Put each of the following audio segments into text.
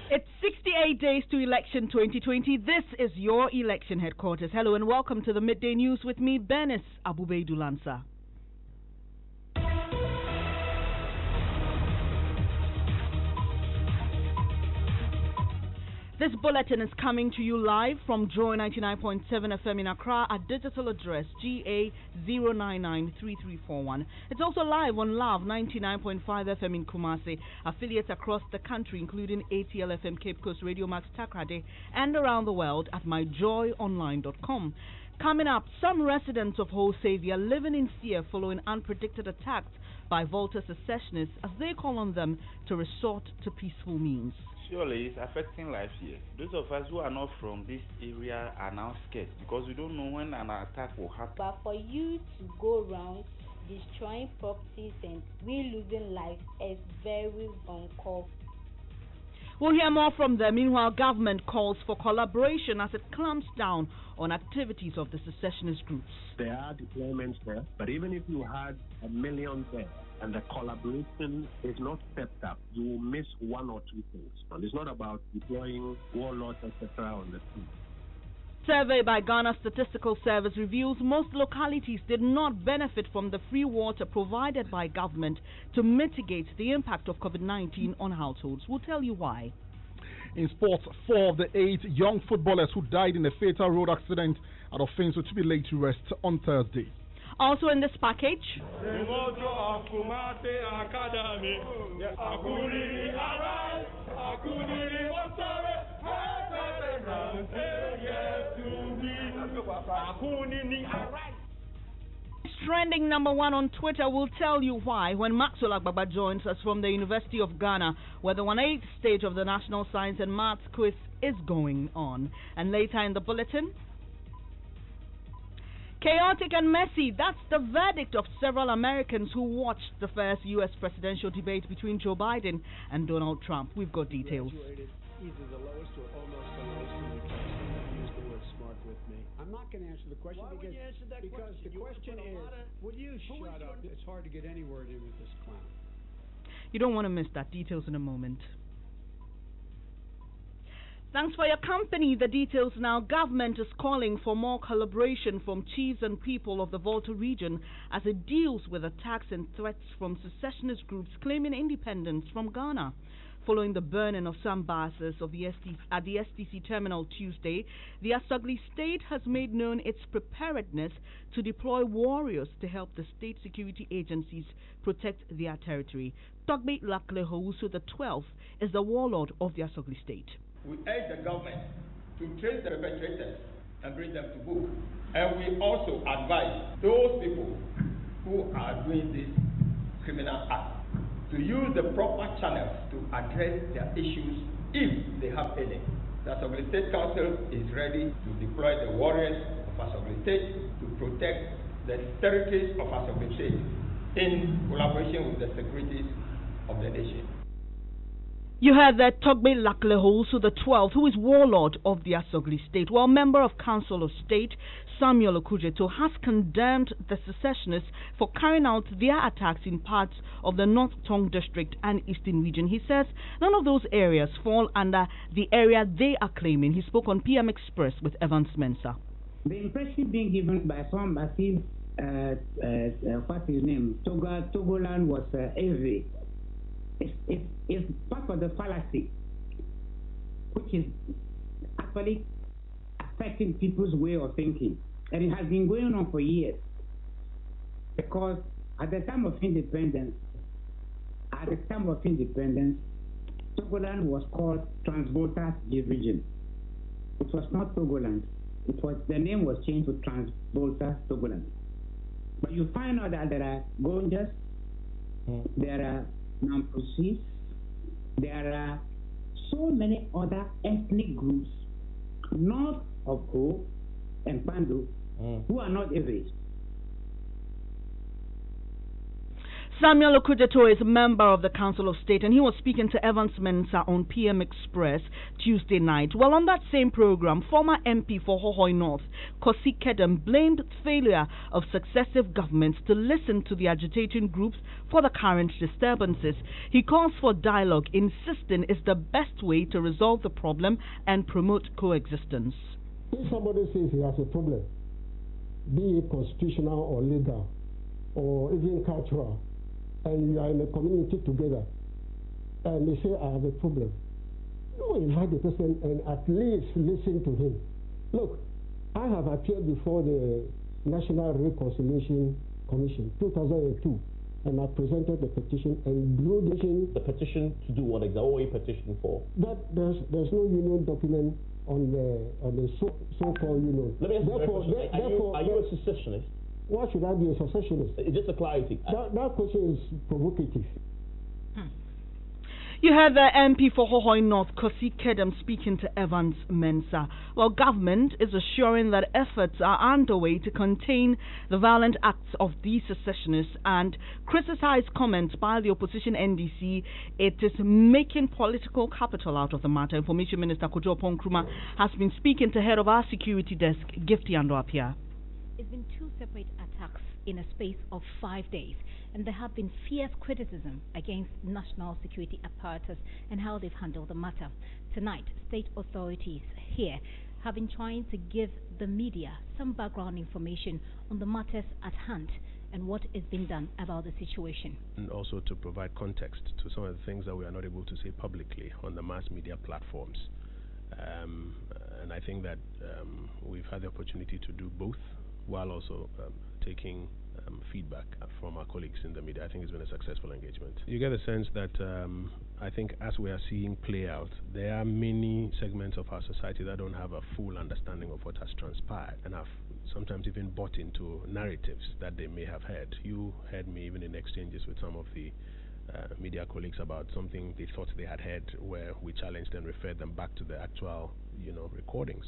It's 68 days to election 2020. This is your election headquarters. Hello and welcome to the Midday News with me, Bernice Abu-Baidoo Lansah. This bulletin is coming to you live from Joy 99.7 FM in Accra at digital address GA0993341. It's also live on Love 99.5 FM in Kumasi, affiliates across the country including ATL FM Cape Coast, Radio Max Takrade, and around the world at myjoyonline.com. Coming up, some residents of Wholesavia living in fear following unpredicted attacks by Volta secessionists as they call on them to resort to peaceful means. Surely it's affecting life here. Those of us who are not from this area are now scared because we don't know when an attack will happen. But for you to go around destroying properties and we losing lives is very uncalled. We'll hear more from them. Meanwhile, government calls for collaboration as it clamps down on activities of the secessionist groups. There are deployments there, but even if you had 1 million there and the collaboration is not stepped up, you will miss one or two things. And it's not about deploying warlords, etc. on the street. Survey by Ghana Statistical Service reveals most localities did not benefit from the free water provided by government to mitigate the impact of COVID-19 on households. We'll tell you why. In sports, 4 of the 8 young footballers who died in a fatal road accident at Offense were to be laid to rest on Thursday. Also in this package, trending number 1 on Twitter. Will tell you why when Maxwell Agbagba joins us from the University of Ghana, where the 1/8 stage of the National Science and Maths Quiz is going on. And later in the bulletin, chaotic and messy. That's the verdict of several Americans who watched the first U.S. presidential debate between Joe Biden and Donald Trump. We've got details. Either the lowest or almost the lowest in the country. Use the word smart with me. I'm not going to answer the question because the question is, would you shut up? It's hard to get any word in with this clown. You don't want to miss that. Details in a moment. Thanks for your company. The details now. Government is calling for more collaboration from chiefs and people of the Volta region as it deals with attacks and threats from secessionist groups claiming independence from Ghana. Following the burning of some buses at the STC terminal Tuesday, the Asogli state has made known its preparedness to deploy warriors to help the state security agencies protect their territory. Togbe Laklehousu the 12th is the warlord of the Asogli state. We urge the government to trace the perpetrators and bring them to book. And we also advise those people who are doing this criminal act to use the proper channels to address their issues if they have any. The Asogli State Council is ready to deploy the warriors of Asogli State to protect the territories of Asogli State in collaboration with the securities of the nation. You heard that Togbe Laklehousu the 12th, who is warlord of the Asogli state, while member of Council of State Samuel Okujeto has condemned the secessionists for carrying out their attacks in parts of the North Tong district and Eastern region. He says none of those areas fall under the area they are claiming. He spoke on PM Express with Evans Mensah. The impression being given by some as if what's his name, Togoland was Ave. It's part of the fallacy, which is actually affecting people's way of thinking. And it has been going on for years. Because at the time of independence, Togoland was called Transvolta Region. It was not Togoland. The name was changed to Transvolta Togoland. But you find out that there are Gonjas, there are Nampusis, there are so many other ethnic groups north of Ho and Pandu who are not Eves. Samuel Okujeto is a member of the Council of State, and he was speaking to Evans Mensah on PM Express Tuesday night. Well, on that same program, former MP for Hohoe North, Kosi Kedem, blamed failure of successive governments to listen to the agitating groups for the current disturbances. He calls for dialogue, insisting it's the best way to resolve the problem and promote coexistence. If somebody says he has a problem, be it constitutional or legal or even cultural, and you are in a community together, and they say, I have a problem, you invite the person and at least listen to him. Look, I have appeared before the National Reconciliation Commission, 2002, and I presented the petition and blew the petition to do what exactly? What are you petitioning for? That there's no union document on the so-called union. Let me ask you are you a secessionist? Why should I be a secessionist? Just a clarity. That question is provocative. You heard the MP for Hohoe North, Kosi Kedem, speaking to Evans Mensah. Well, government is assuring that efforts are underway to contain the violent acts of these secessionists and criticized comments by the opposition NDC. It is making political capital out of the matter. Information Minister Kojo Nkrumah has been speaking to head of our security desk, Gifty Andoapia. It's been two separate attacks in a space of 5 days, and there have been fierce criticism against national security apparatus and how they've handled the matter. Tonight, state authorities here have been trying to give the media some background information on the matters at hand and what is being done about the situation. And also to provide context to some of the things that we are not able to say publicly on the mass media platforms. And I think that we've had the opportunity to do both, while also taking feedback from our colleagues in the media. I think it's been a successful engagement. You get a sense that I think as we are seeing play out, there are many segments of our society that don't have a full understanding of what has transpired and have sometimes even bought into narratives that they may have heard. You heard me even in exchanges with some of the media colleagues about something they thought they had heard, where we challenged and referred them back to the actual, recordings.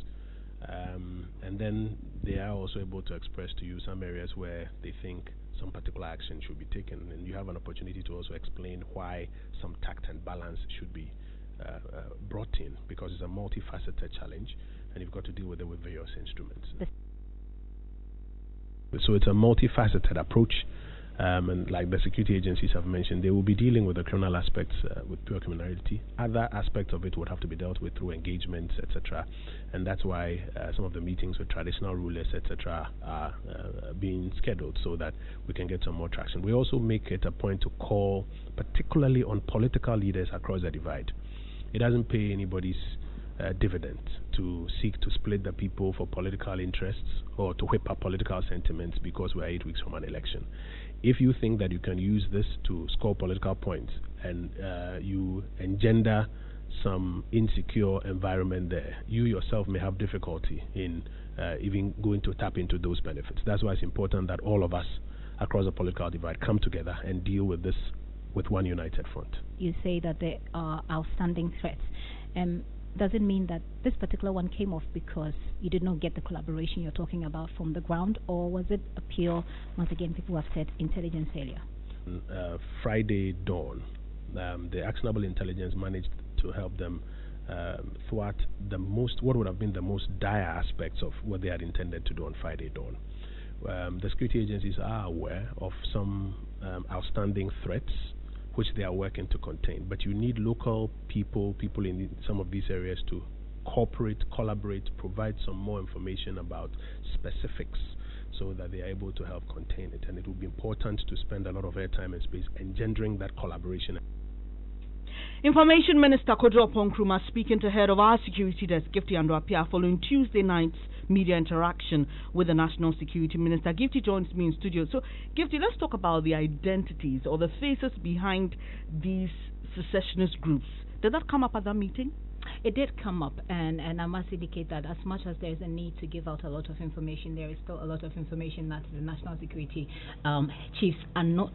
And then they are also able to express to you some areas where they think some particular action should be taken, and you have an opportunity to also explain why some tact and balance should be brought in, because it's a multifaceted challenge and you've got to deal with it with various instruments. So it's a multifaceted approach. And like the security agencies have mentioned, they will be dealing with the criminal aspects with pure criminality. Other aspects of it would have to be dealt with through engagements, etc. And that's why some of the meetings with traditional rulers, etc., are being scheduled so that we can get some more traction. We also make it a point to call, particularly on political leaders across the divide. It doesn't pay anybody's dividend to seek to split the people for political interests or to whip up political sentiments because we're 8 weeks from an election. If you think that you can use this to score political points and you engender some insecure environment there, you yourself may have difficulty in even going to tap into those benefits. That's why it's important that all of us across the political divide come together and deal with this with one united front. You say that there are outstanding threats. Does it mean that this particular one came off because you did not get the collaboration you're talking about from the ground, or was it a pure, once again, people have said, intelligence failure? Friday dawn, the actionable intelligence managed to help them thwart what would have been the most dire aspects of what they had intended to do on Friday dawn. The security agencies are aware of some outstanding threats which they are working to contain. But you need local people in some of these areas to cooperate, collaborate, provide some more information about specifics so that they are able to help contain it. And it will be important to spend a lot of airtime and space engendering that collaboration. Information Minister Kojo Nkrumah speaking to head of our security desk, Gifty Andoapia, following Tuesday night's media interaction with the National Security Minister. Gifty joins me in studio. So, Gifty, let's talk about the identities or the faces behind these secessionist groups. Did that come up at that meeting? It did come up, and I must indicate that as much as there is a need to give out a lot of information, there is still a lot of information that the national security chiefs are not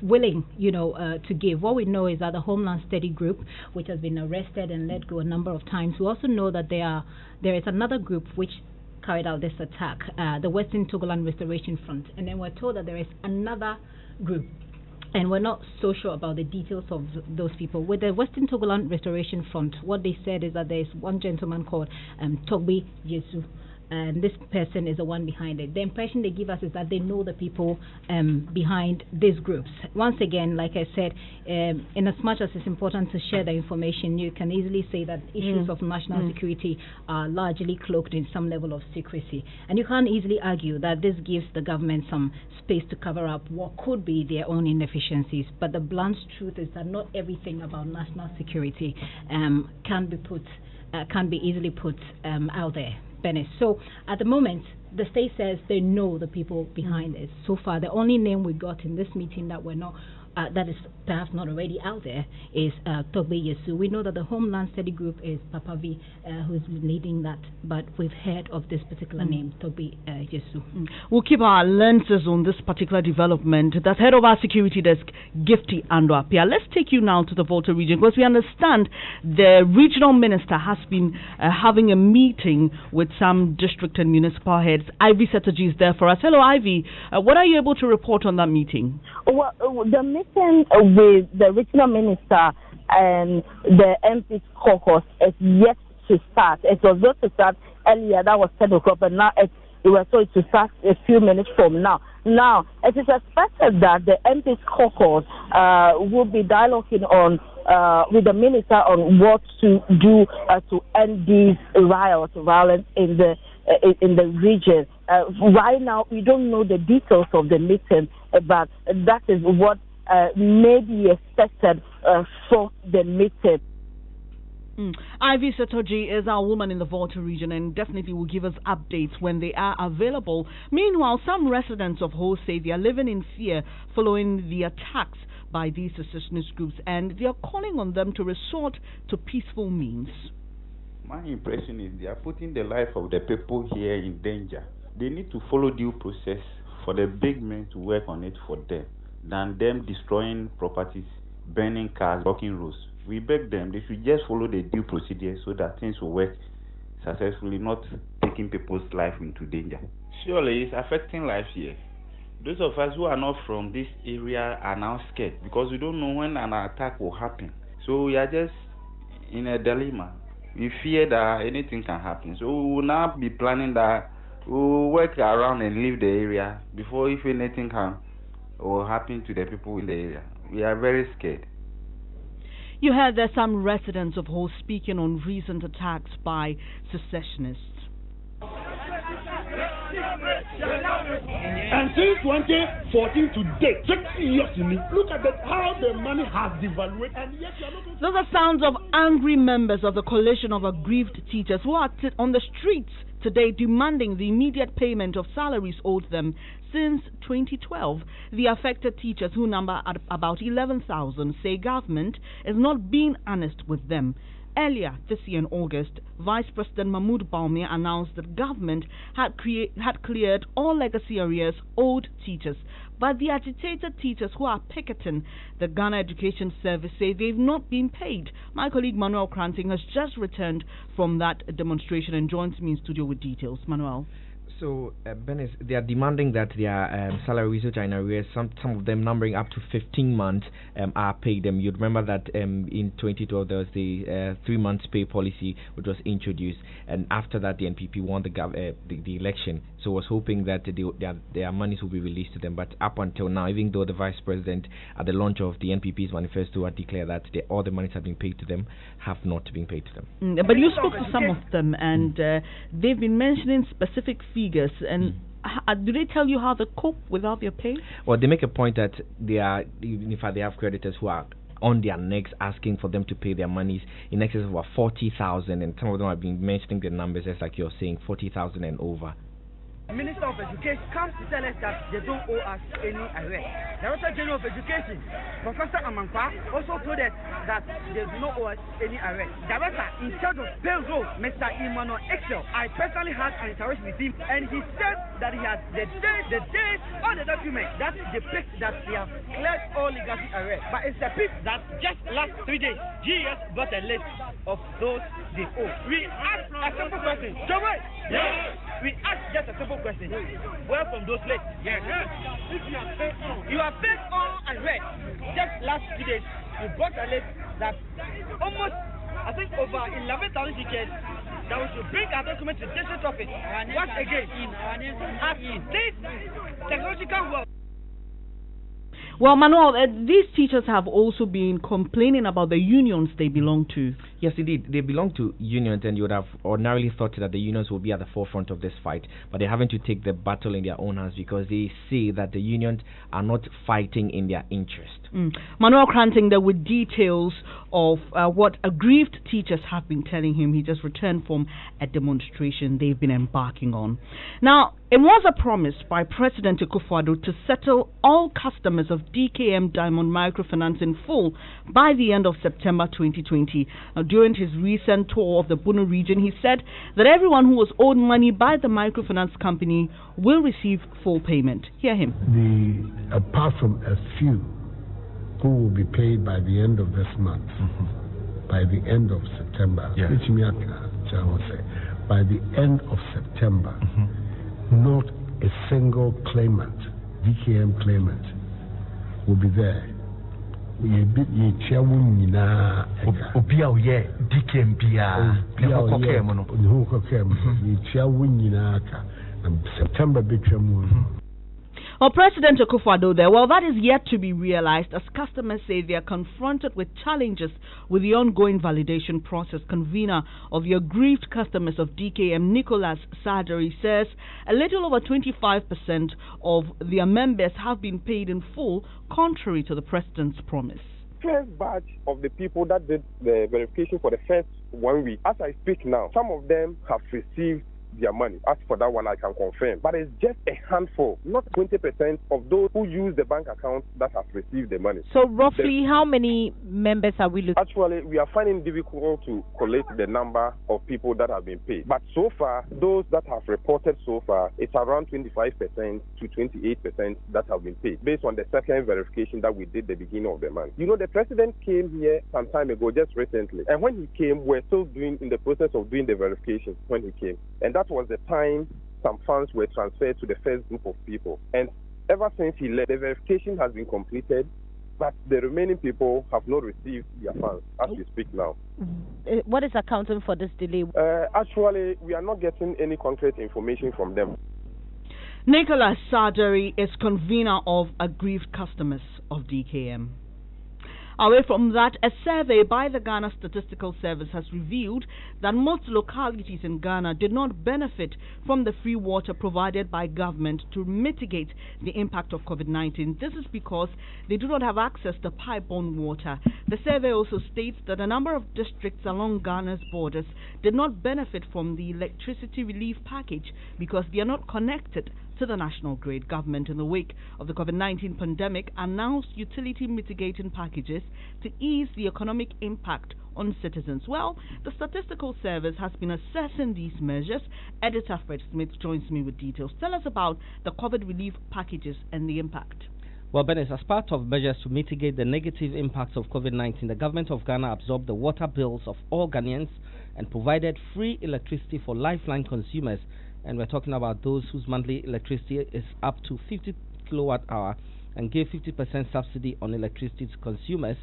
willing, to give. What we know is that the Homeland Study Group, which has been arrested and let go a number of times, we also know that there is another group which carried out this attack, the Western Togoland Restoration Front, and then we're told that there is another group, and we're not so sure about the details of those people. With the Western Togoland Restoration Front, what they said is that there's one gentleman called Togbe Yesu, and this person is the one behind it. The impression they give us is that they know the people behind these groups. Once again, like I said, in as much as it's important to share the information, you can easily say that issues of national security are largely cloaked in some level of secrecy. And you can't easily argue that this gives the government some space to cover up what could be their own inefficiencies. But the blunt truth is that not everything about national security can be easily put out there. Bernice. So at the moment, the state says they know the people behind it. So far, the only name we got in this meeting that we're not, that is perhaps not already out there, is Togbe Yesu. We know that the Homeland Study Group is Papa V, who's leading that, but we've heard of this particular name, Togbe Yesu. We'll keep our lenses on this particular development. That's head of our security desk, Gifty Andwapia. Let's take you now to the Volta region, because we understand the regional minister has been having a meeting with some district and municipal heads. Ivy Setoji is there for us. Hello, Ivy. What are you able to report on that meeting? Well, the meeting with the regional minister and the MP's caucus is yet to start. It was going to start earlier, that was 10 o'clock, but now it was going to start a few minutes from now. Now, it is expected that the MP's caucus will be dialoguing on with the minister on what to do to end these violence in the region. Right now, we don't know the details of the meeting, but that is what may be expected for the meeting. Ivy Setoji is our woman in the Volta region and definitely will give us updates when they are available. Meanwhile, some residents of Ho say they are living in fear following the attacks by these secessionist groups, and they are calling on them to resort to peaceful means. My impression is they are putting the life of the people here in danger. They need to follow due process for the big men to work on it for them, than them destroying properties, burning cars, blocking roads. We beg them, they should just follow the due procedure so that things will work successfully, not taking people's life into danger. Surely it's affecting life here. Those of us who are not from this area are now scared because we don't know when an attack will happen. So we are just in a dilemma. We fear that anything can happen. So we will now be planning that we will work around and leave the area before if anything can or happen to the people in the area. We are very scared. You heard there some residents of Ho speaking on recent attacks by secessionists. And since 2014 to date, 6 years to me, look at how the money has devalued, and yet you are not. Those are sounds of angry members of the coalition of aggrieved teachers who are on the streets today demanding the immediate payment of salaries owed them since 2012. The affected teachers, who number at about 11,000, say government is not being honest with them. Earlier this year in August, Vice President Mahmoud Bawumia announced that government had cleared all legacy arrears owed teachers. But the agitated teachers who are picketing the Ghana Education Service say they've not been paid. My colleague Manuel Kranting has just returned from that demonstration and joins me in studio with details. Manuel. So, Bernice, they are demanding that their salaries, which are in arrears, some of them numbering up to 15 months, are paid. You'd remember that in 2012 there was the 3 months pay policy which was introduced, and after that the NPP won the election. So was hoping that their monies will be released to them. But up until now, even though the Vice President at the launch of the NPP's manifesto had declared that all the monies have been paid to them, have not been paid to them. But you spoke to some of them, and they've been mentioning specific figures. And do they tell you how they cope without their pay? Well, they make a point that in fact, they have creditors who are on their necks asking for them to pay their monies in excess of about 40,000, and some of them have been mentioning the numbers, just like you're saying, 40,000 and over. Minister of Education comes to tell us that they don't owe us any arrears. Director General of Education, Professor Amankwa, also told us that they do not owe us any arrears. Director in charge of payroll, Mr. Emmanuel Excel, I personally had an interaction with him, and he said that he had the days, all the documents that depict that they have cleared all legacy arrears. But it's a piece that just last 3 days, GS got a list of those they owe. We asked a simple question. Yes. we ask just a simple question. Where from those lakes? Yes. If you have paid on and read, just last 2 days, we bought a list that almost, I think, over 11,000 tickets that we should bring our documents to district office. Once again, as this technological world. Well, Manuel, these teachers have also been complaining about the unions they belong to. Yes, indeed. They belong to unions, and you would have ordinarily thought that the unions will be at the forefront of this fight, but they're having to take the battle in their own hands because they say that the unions are not fighting in their interest. Manuel Cranting there with details of what aggrieved teachers have been telling him. He just returned from a demonstration they've been embarking on. Now, it was a promise by President Akufo-Addo to settle all customers of DKM Diamond Microfinance in full by the end of September 2020. During his recent tour of the Bono region, he said that everyone who was owed money by the microfinance company will receive full payment. Hear him. Apart from a few who will be paid by the end of this month, by the end of September, which I will say, by the end of September, not a single claimant, DKM claimant, will be there. September Well, President Akufo-Addo there, well, that is yet to be realized as customers say they are confronted with challenges with the ongoing validation process. Convener of the aggrieved customers of DKM, Nicholas Sadari, says a little over 25% of their members have been paid in full, contrary to the President's promise. First batch of the people that did the verification for the first 1 week, as I speak now, some of them have received their money. As for that one, I can confirm. But it's just a handful, not 20% of those who use the bank account that have received the money. So roughly how many members are we looking at? Actually, we are finding it difficult to collect the number of people that have been paid. But so far, those that have reported so far, it's around 25% to 28% that have been paid, based on the second verification that we did the beginning of the month. You know, the President came here some time ago, just recently. And when he came, we're still in the process of doing the verification when he came. And that was the time some funds were transferred to the first group of people. And ever since he left, the verification has been completed, but the remaining people have not received their funds as we speak now. What is accounting for this delay? Actually, we are not getting any concrete information from them. Nicholas Sadari is convener of aggrieved customers of DKM. Away from that, a survey by the Ghana Statistical Service has revealed that most localities in Ghana did not benefit from the free water provided by government to mitigate the impact of COVID-19. This is because they do not have access to pipe-borne water. The survey also states that a number of districts along Ghana's borders did not benefit from the electricity relief package because they are not connected to the national grid. Government, in the wake of the COVID-19 pandemic, announced utility mitigating packages to ease the economic impact on citizens. Well, the Statistical Service has been assessing these measures. Editor Fred Smith joins me with details. Tell us about the COVID relief packages and the impact. Well, Bernice, as part of measures to mitigate the negative impacts of COVID-19, the government of Ghana absorbed the water bills of all Ghanaians and provided free electricity for lifeline consumers. And we're talking about those whose monthly electricity is up to 50 kilowatt hour, and gave 50% subsidy on electricity to consumers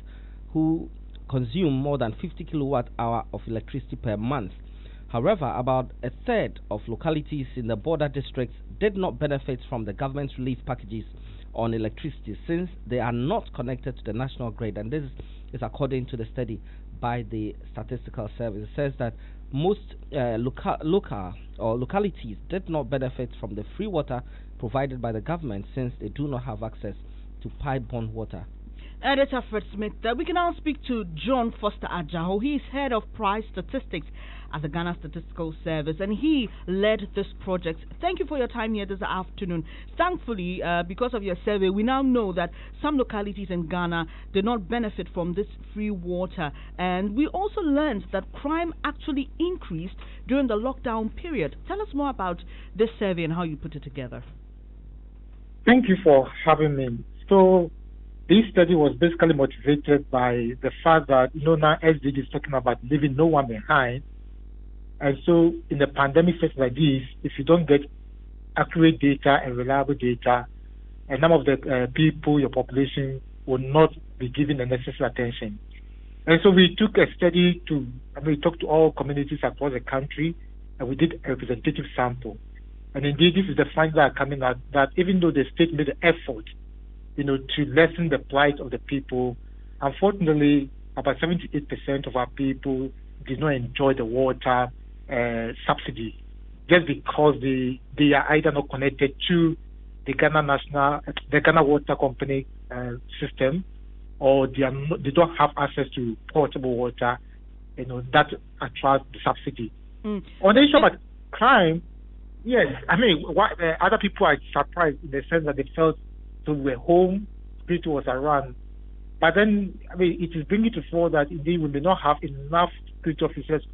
who consume more than 50 kilowatt hour of electricity per month. However, about a third of localities in the border districts did not benefit from the government's relief packages on electricity since they are not connected to the national grid, and this is according to the study by the Statistical Service. It says that most localities did not benefit from the free water provided by the government since they do not have access to pipe-borne water. Editor Fred Smith, we can now speak to John Foster Ajaho. He is head of price statistics at the Ghana Statistical Service, and he led this project. Thank you for your time here this afternoon. Thankfully, because of your survey, we now know that some localities in Ghana did not benefit from this free water, and we also learned that crime actually increased during the lockdown period. Tell us more about this survey and how you put it together. Thank you for having me. So, this study was basically motivated by the fact that, now SDG is talking about leaving no one behind. And so in the pandemic phase like this, if you don't get accurate data and reliable data, a number of the people, your population, will not be given the necessary attention. And so we took a study we talked to all communities across the country, and we did a representative sample. And indeed, this is the findings that are coming out, that even though the state made an effort, to lessen the plight of the people, unfortunately, about 78% of our people did not enjoy the water subsidy, just because they are either not connected to the Ghana Water Company system, or they don't have access to potable water, that attracts the subsidy. On the issue about crime, yes, other people are surprised in the sense that they felt they were home, security was around. But then, it is bringing to fore that indeed we may not have enough security officers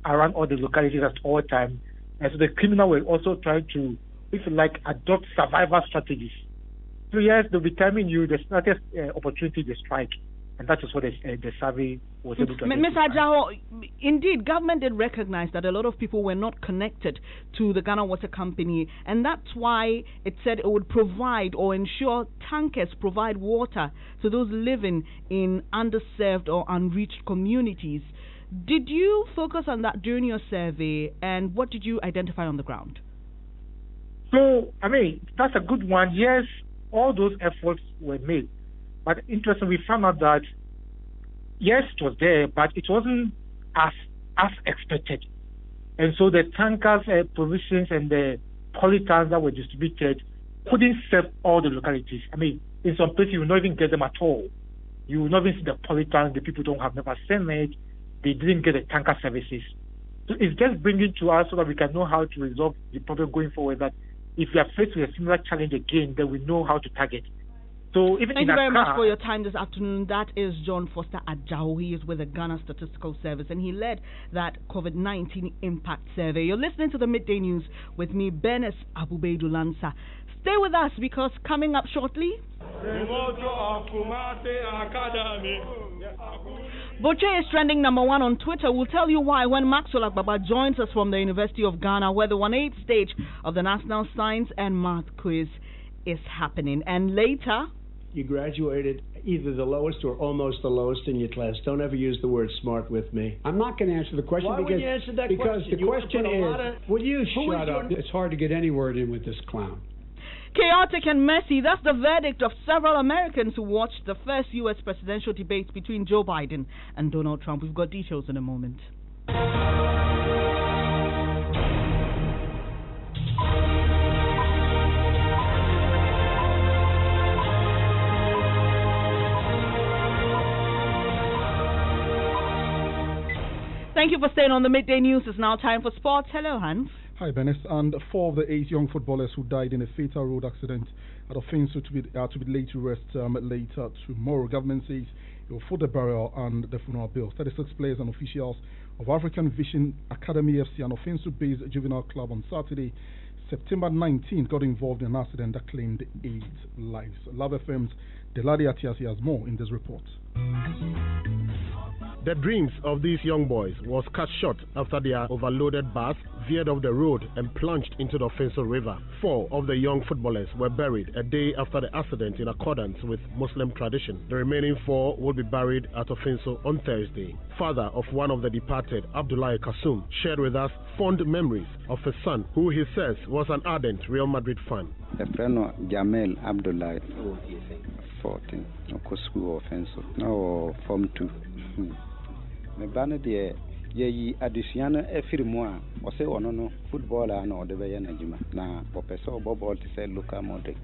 around all the localities at all times. And so the criminal will also try to, if you like, adopt survival strategies. So yes, they'll be telling you the slightest opportunity to strike. And that is what the survey was able to identify. Ms. Ajaho, indeed, government did recognize that a lot of people were not connected to the Ghana Water Company, and that's why it said it would provide or ensure tankers provide water to those living in underserved or unreached communities. Did you focus on that during your survey, and what did you identify on the ground? So, that's a good one. Yes, all those efforts were made. But interestingly, we found out that, yes, it was there, but it wasn't as expected. And so the tankers, provisions, and the polytanks that were distributed couldn't serve all the localities. In some places, you will not even get them at all. You will not even see the polytanks. The people never seen it. They didn't get the tanker services. So it's just bringing to us so that we can know how to resolve the problem going forward, that if we are faced with a similar challenge again, then we know how to target. So even Thank you very much for your time this afternoon. That is John Foster Ajaho. He is with the Ghana Statistical Service, and he led that COVID-19 impact survey. You're listening to the Midday News with me, Bernice Abu-Baidoo Lansah. Stay with us, because coming up shortly, Boche is trending #1 on Twitter. We'll tell you why when Maxwell Agbaba joins us from the University of Ghana, where the 1/8 stage of the National Science and Math Quiz is happening. And later, you graduated either the lowest or almost the lowest in your class. Don't ever use the word smart with me. I'm not going to answer the question. Why would you answer that because question? The question is, will you shut up? It's hard to get any word in with this clown. Chaotic and messy, that's the verdict of several Americans who watched the first U.S. presidential debate between Joe Biden and Donald Trump. We've got details in a moment. Thank you for staying on the Midday News. It's now time for sports. Hello, Hans. Hi, Bernice. And 4 of the 8 young footballers who died in a fatal road accident at Offenso to be laid to rest later tomorrow. Government says it will foot the burial and the funeral bill. 36 players and officials of African Vision Academy FC and Offenso-based juvenile club on Saturday, September 19th, got involved in an accident that claimed 8 lives. Love FM's Deladi Atiasi has more in this report. The dreams of these young boys was cut short after their overloaded bus veered off the road and plunged into the Offenso River. 4 of the young footballers were buried a day after the accident in accordance with Muslim tradition. The remaining 4 will be buried at Offenso on Thursday. Father of one of the departed, Abdullahi Kasum, shared with us fond memories of his son, who he says was an ardent Real Madrid fan. The friend of Jamel Abdullahi, 14, school Offenso, no Form 2. Me bana de ye addition efirimo o se ono no footballer na o de be ya na juma na professor bobo to say Luka Modric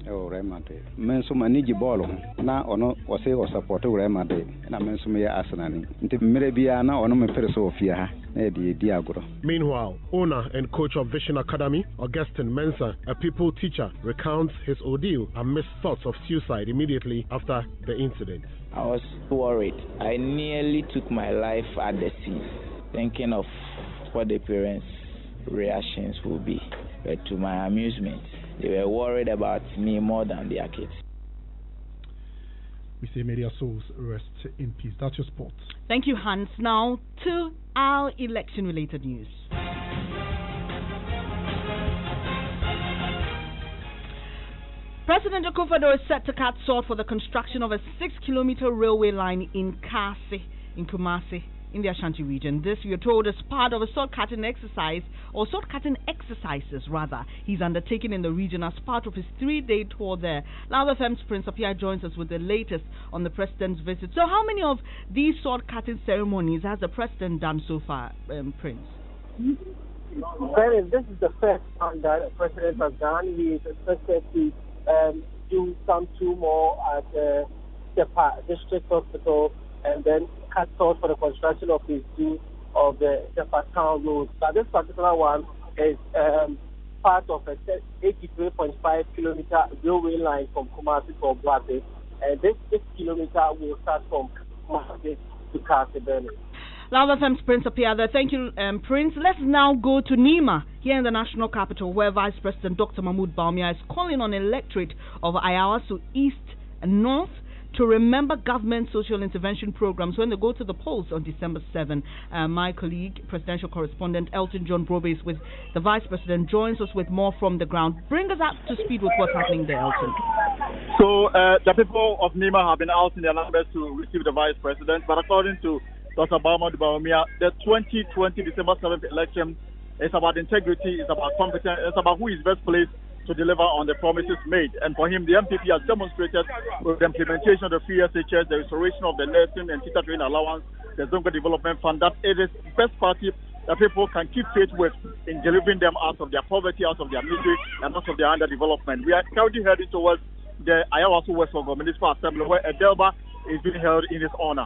e o Real Madrid men so manage ball na ono o se o support Real Madrid na men so me ya Arsenal nti mere bia na ono me pere so ofia ha na di agoro. Meanwhile, owner and coach of Vision Academy, Augustine Mensah, a people teacher, recounts his ordeal amidst thoughts of suicide immediately after the incident. I was worried. I nearly took my life at the scene, thinking of what the parents' reactions would be. But to my amusement, they were worried about me more than their kids. We say may their souls rest in peace. That's your sports. Thank you, Hans. Now to our election-related news. President Akufo-Addo is set to cut short for the construction of a 6-kilometer railway line in Kasi, in Kumasi, in the Ashanti region. This, we are told, is part of a sword-cutting exercises he's undertaken in the region as part of his 3-day tour there. Now FM's Prince Appiah joins us with the latest on the president's visit. So how many of these sword-cutting ceremonies has the president done so far, Prince? Well, this is the first one that the president has done. He is expected to do some 2 more at the district hospital and then cut short for the construction of phase 2 of the town road. But this particular one is part of a 83.5 kilometer railway line from Kumasi to Obuasi. And this 6 kilometer will start from Kumasi to Kasi, Bernice. Lava FM's Prince Appiah there. Thank you, Prince. Let's now go to Nima, here in the national capital, where Vice President Dr. Mahmoud Bawumia is calling on electorate of Ayawaso East and North to remember government social intervention programs when they go to the polls on December 7. My colleague, presidential correspondent Elton John Brobe is with the Vice President, joins us with more from the ground. Bring us up to speed with what's happening there, Elton. So the people of Nima have been out in their numbers to receive the Vice President, but according to Dr. Mahmoud Bawumia, the 2020 December 7th election is about integrity, it's about competence, it's about who is best placed to deliver on the promises made. And for him, the MPP has demonstrated with the implementation of the free SHS, the restoration of the nursing and teacher training allowance, the Zongo Development Fund, that it is the best party that people can keep faith with in delivering them out of their poverty, out of their misery, and out of their underdevelopment. We are currently heading towards the Ayawaso West Ogo Municipal Assembly, where a Delba is being held in his honor.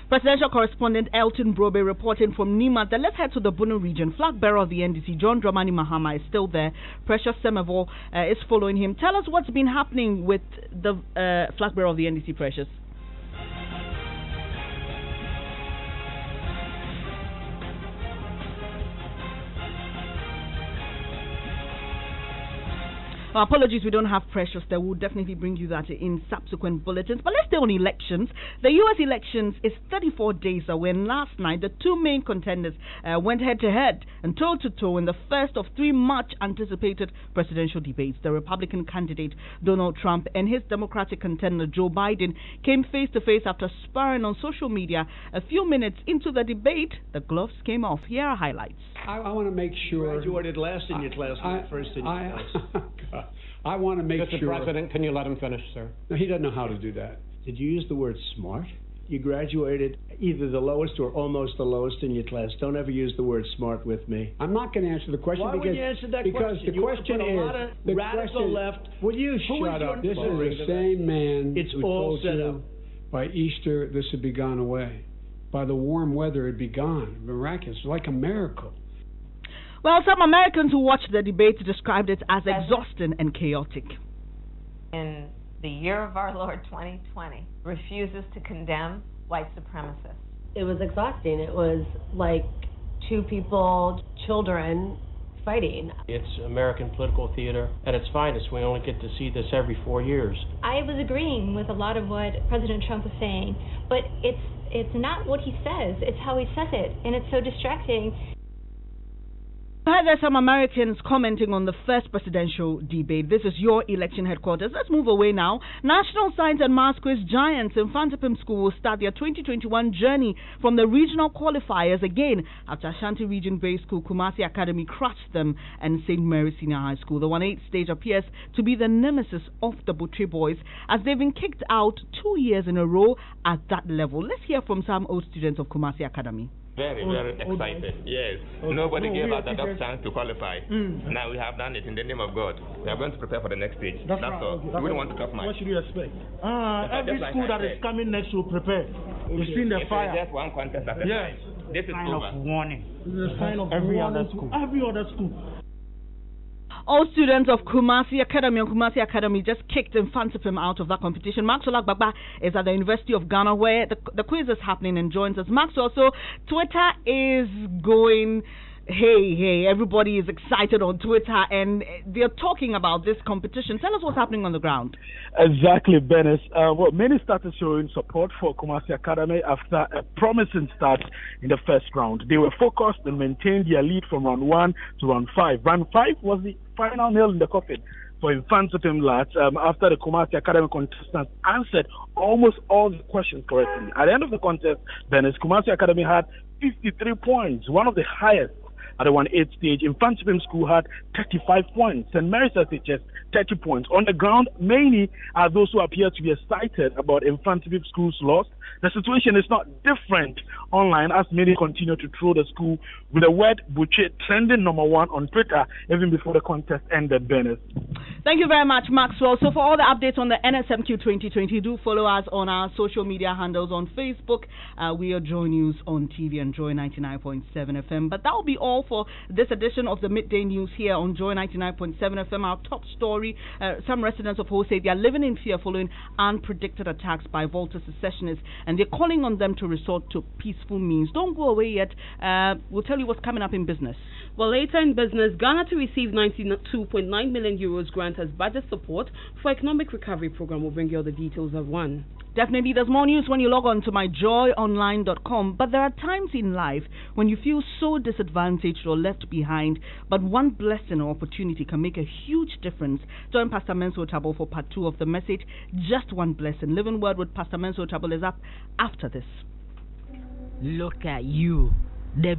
Presidential correspondent Elton Brobe reporting from Nima. Then let's head to the Bunu region. Flag bearer of the NDC, John Dramani Mahama, is still there. Precious Semevo is following him. Tell us what's been happening with the flag bearer of the NDC, Precious. Apologies, we don't have Precious there. We'll definitely bring you that in subsequent bulletins. But let's stay on elections. The U.S. elections is 34 days away, and last night the 2 main contenders went head-to-head and toe-to-toe in the first of 3 much-anticipated presidential debates. The Republican candidate Donald Trump and his Democratic contender Joe Biden came face-to-face after sparring on social media. A few minutes into the debate, the gloves came off. Here are highlights. I want to make sure... You graduated last in your class, not first in your class. I want to make Mr. sure... Mr. President, can you let him finish, sir? No, he doesn't know how to do that. Did you use the word smart? You graduated either the lowest or almost the lowest in your class. Don't ever use the word smart with me. I'm not going to answer the question. Why would you answer that because question? The question is... A lot of the radical question, left. Will you shut up? This is the same man who told you by Easter this would be gone away. By the warm weather it'd be gone. Miraculous. Like a miracle. Well, some Americans who watched the debate described it as exhausting and chaotic. In the year of our Lord 2020, refuses to condemn white supremacists. It was exhausting. It was like 2 people, children, fighting. It's American political theater at its finest. We only get to see this every 4 years. I was agreeing with a lot of what President Trump was saying, but it's not what he says, it's how he says it, and it's so distracting. There are some Americans commenting on the first presidential debate. This is your election headquarters. Let's move away now. National Science and Maths Quiz giants in Fantapim School will start their 2021 journey from the regional qualifiers again after Ashanti Region-based school Kumasi Academy crushed them and St. Mary's Senior High School. The 1-8 stage appears to be the nemesis of the Butche boys as they've been kicked out 2 years in a row at that level. Let's hear from some old students of Kumasi Academy. Very, very excited. Yes. Nobody gave us enough chance to qualify. Now we have done it in the name of God. We are going to prepare for the next stage. That's all. We don't want to cut much. What should you expect? Every school that is coming next will prepare. You've seen the fire. Just one contest at a time. This is sign over. Of warning. This is a sign of every other school. Every other school. All students of Kumasi Academy and Kumasi Academy just kicked Infantipim out of that competition. Maxwell Agbagba is at the University of Ghana where the quiz is happening and joins us. Maxwell, so Twitter is going Hey, everybody is excited on Twitter and they're talking about this competition. Tell us what's happening on the ground. Exactly, Bernice. Well, many started showing support for Kumasi Academy after a promising start in the first round. They were focused and maintained their lead from round 1 to round 5. Round 5 was the final nail in the coffin for Infantsipim lads after the Kumasi Academy contestants answered almost all the questions correctly. At the end of the contest, Bernice, Kumasi Academy had 53 points, one of the highest at the 1/8 stage. Infantsipim School had 35 points. St. Mary's SHS 30 points. On the ground, many are those who appear to be excited about Infantsipim School's loss. The situation is not different online as many continue to throw the school with the word Buche trending #1 on Twitter even before the contest ended, Bernice. Thank you very much, Maxwell. So for all the updates on the NSMQ 2020, do follow us on our social media handles on Facebook. We are Joy News on TV and Joy 99.7 FM. But that will be all for this edition of the Midday News here on Joy 99.7 FM. Our top story, some residents of Ho say they are living in fear following unpredicted attacks by Volta secessionists, and they're calling on them to resort to peaceful means. Don't go away yet. We'll tell you what's coming up in business. Well, later in business, Ghana to receive 92.9 million euros grant as budget support for economic recovery program. We'll bring you all the details of one. Definitely, there's more news when you log on to myjoyonline.com. But there are times in life when you feel so disadvantaged or left behind, but one blessing or opportunity can make a huge difference. Join Pastor Menso Tabo for part 2 of the message, Just One Blessing. Living Word with Pastor Menso Tabo is up after this. Look at you.